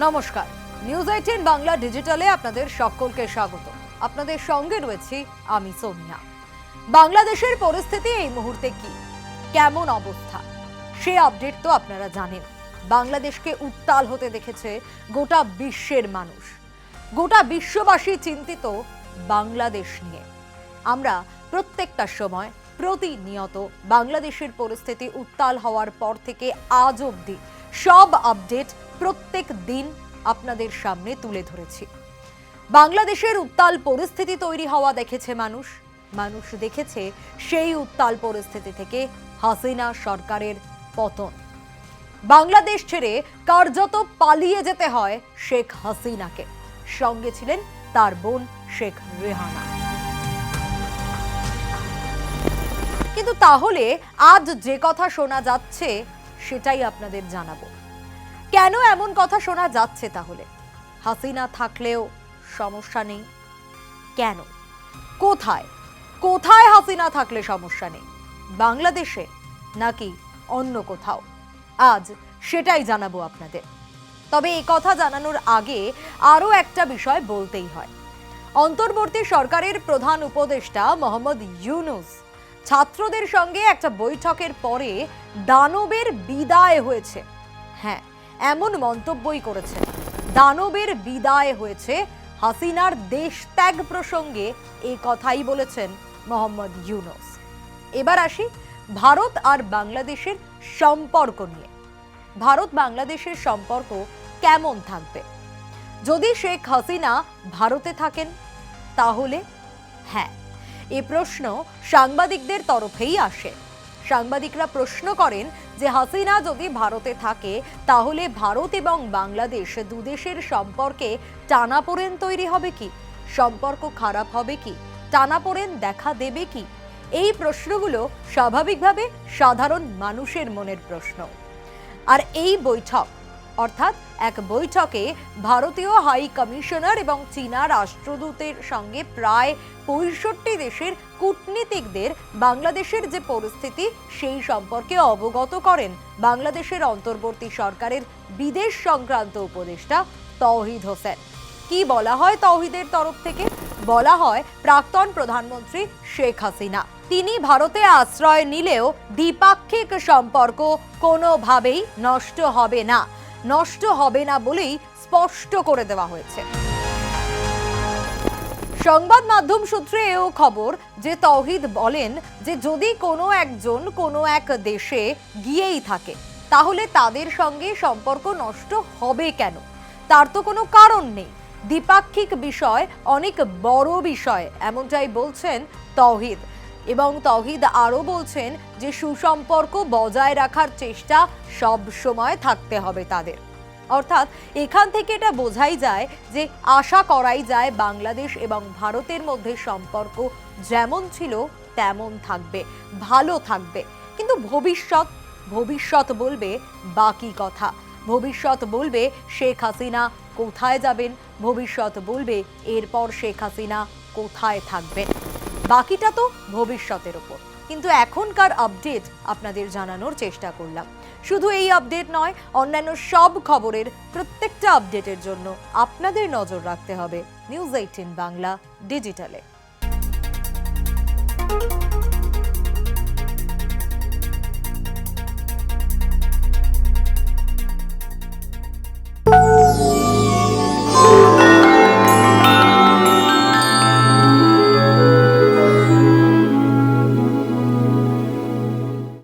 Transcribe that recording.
নমস্কার, নিউজ 18 বাংলা ডিজিটালে আপনাদের সকলকে স্বাগত। আপনাদের সঙ্গে রয়েছি আমি সোনিয়া। বাংলাদেশের পরিস্থিতি এই মুহূর্তে কি, কেমন অবস্থা, সে আপডেট তো আপনারা জানেন। বাংলাদেশকে উত্তাল হতে দেখেছে গোটা বিশ্বের মানুষ। গোটা বিশ্ববাসী চিন্তিত বাংলাদেশ নিয়ে। আমরা প্রত্যেকটা সময় প্রতিনিয়ত বাংলাদেশের পরিস্থিতি উত্তাল হওয়ার পর থেকে আজ অবধি সব আপডেট প্রত্যেক দিন আপনাদের সামনে তুলে ধরেছি। বাংলাদেশের উত্তাল পরিস্থিতি তৈরি হওয়া দেখেছে মানুষ। মানুষ দেখেছে সেই উত্তাল পরিস্থিতি থেকে হাসিনা সরকারের পতন। বাংলাদেশ ছেড়ে কার্যত পালিয়ে যেতে হয় শেখ হাসিনাকে। সঙ্গে ছিলেন তার বোন শেখ রেহানা। কিন্তু তাহলে আজ যে কথা শোনা যাচ্ছে সেটাই আপনাদের জানাবো। কেন এমন কথা শোনা যাচ্ছে? তাহলে হাসিনা থাকলেও সমস্যা নেই কেন? কোথায় কোথায় হাসিনা থাকলে সমস্যা নেই? বাংলাদেশে নাকি অন্য কোথাও? আজ সেটাই জানাবো আপনাদের। তবে এই কথা জানানোর আগে আরো একটা বিষয় বলতেই হয়। অন্তর্বর্তী সরকারের প্রধান উপদেষ্টা মোহাম্মদ ইউনূস ছাত্রদের সঙ্গে একটা বৈঠকের পরে দানবের বিদায় হয়েছে। হ্যাঁ, এমন মন্তব্যই করেছেন। দানবের বিদায় হয়েছে। হাসিনার দেশ ত্যাগ প্রসঙ্গে এই কথাই বলেছেন মোহাম্মদ ইউনূস। এবার আসি ভারত আর বাংলাদেশের সম্পর্ক নিয়ে। ভারত বাংলাদেশের সম্পর্ক কেমন থাকবে যদি শেখ হাসিনা ভারতে থাকেন? তাহলে হ্যাঁ, এই প্রশ্ন সাংবাদিকদের তরফেই আসে। সাংবাদিকরা প্রশ্ন করেন যে হাসিনা যদি ভারতে থাকে তাহলে ভারত এবং বাংলাদেশ দুদেশের সম্পর্কে টানাপোড়েন তৈরি হবে কি? সম্পর্ক খারাপ হবে কি? টানাপোড়েন দেখা দেবে কি? এই প্রশ্নগুলো স্বাভাবিকভাবে সাধারণ মানুষের মনের প্রশ্ন। আর এই বৈঠক অর্থাৎ এক বৈঠকে ভারতীয় হাই কমিশনার এবং চীনা রাষ্ট্রদূতের সঙ্গে প্রায় ৬৫ দেশের কূটনীতিকদের বাংলাদেশের যে পরিস্থিতি সেই সম্পর্কে অবগত করেন বাংলাদেশের অন্তর্বর্তী সরকারের বিদেশ সংক্রান্ত উপদেষ্টা তৌহিদ হোসেন। কি বলা হয় তৌহিদের তরফ থেকে? বলা হয় প্রাক্তন প্রধানমন্ত্রী শেখ হাসিনা তিনি ভারতে আশ্রয় নিলেও দ্বিপাক্ষিক সম্পর্ক কোনোভাবেই নষ্ট হবে না। নষ্ট হবে না বলেই স্পষ্ট করে দেওয়া হয়েছে। সংবাদ মাধ্যম সূত্রে এও খবর যে তৌহিদ বলেন যে যদি কোনো একজন কোনো এক দেশে গিয়েই থাকে তাহলে তাদের সঙ্গে সম্পর্ক নষ্ট হবে কেন? তার তো কোনো কারণ নেই। দ্বিপাক্ষিক বিষয় অনেক বড় বিষয়, এমনটাই বলছেন তৌহিদ। এবং তৌহিদ আরও বলছেন যে সুসম্পর্ক বজায় রাখার চেষ্টা সব সময় থাকতে হবে তাদের। অর্থাৎ এখান থেকে এটা বোঝাই যায় যে আশা করাই যায় বাংলাদেশ এবং ভারতের মধ্যে সম্পর্ক যেমন ছিল তেমন থাকবে, ভালো থাকবে। কিন্তু ভবিষ্যৎ বলবে বাকি কথা। ভবিষ্যৎ বলবে শেখ হাসিনা কোথায় যাবেন, ভবিষ্যৎ বলবে এরপর শেখ হাসিনা কোথায় থাকবেন। বাকিটা তো ভবিষ্যতের ওপর। কিন্তু এখনকার আপডেট আপনাদের জানানোর চেষ্টা করলাম। শুধু এই আপডেট নয়, অন্যান্য সব খবরের প্রত্যেকটা আপডেটের জন্য আপনাদের নজর রাখতে হবে নিউজ 18 বাংলা ডিজিটালে।